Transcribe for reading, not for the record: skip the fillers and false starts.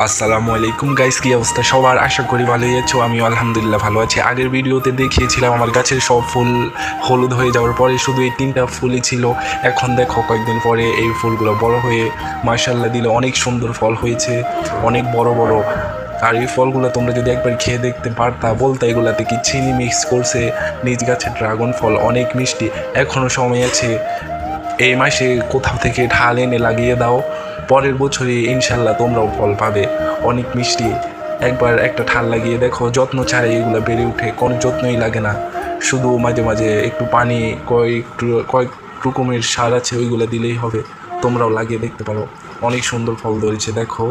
আসসালামু আলাইকুম গাইস, কি অবস্থা সবার? আশা করি ভালোই আছো। আমিও আলহামদুলিল্লাহ ভালো আছি। আগের ভিডিওতে দেখিয়েছিলাম আমার গাছের সব ফুল হলুদ হয়ে যাওয়ার পরে শুধু এই 3টা ফুলই ছিল। এখন দেখো কয়েকদিন পরে এই ফুলগুলো বড় হয়ে মাশাআল্লাহ দিলে অনেক সুন্দর ফল হয়েছে, অনেক বড় বড়। আর এই ফলগুলো তোমরা যদি একবার খেয়ে দেখতে পারতা, বলতে এগুলাতে কি চিনি মিক্স করছে। নিজ গাছের ড্রাগন ফল অনেক মিষ্টি। এখনও সময় আছে, এই মাসে কোথাও থেকে ঢাল এনে লাগিয়ে দাও, পরের বছরে ইনশাল্লাহ তোমরাও ফল পাবে। অনেক মিষ্টি। একবার একটা ঠাল লাগিয়ে দেখো, যত্ন ছাড়াই এগুলো বেড়ে উঠে, কোনো যত্নই লাগে না। শুধু মাঝে মাঝে একটু পানি, কয়েক রকমের সার আছে, ওইগুলো দিলেই হবে। তোমরাও লাগিয়ে দেখতে পারো, অনেক সুন্দর ফল ধরেছে দেখো।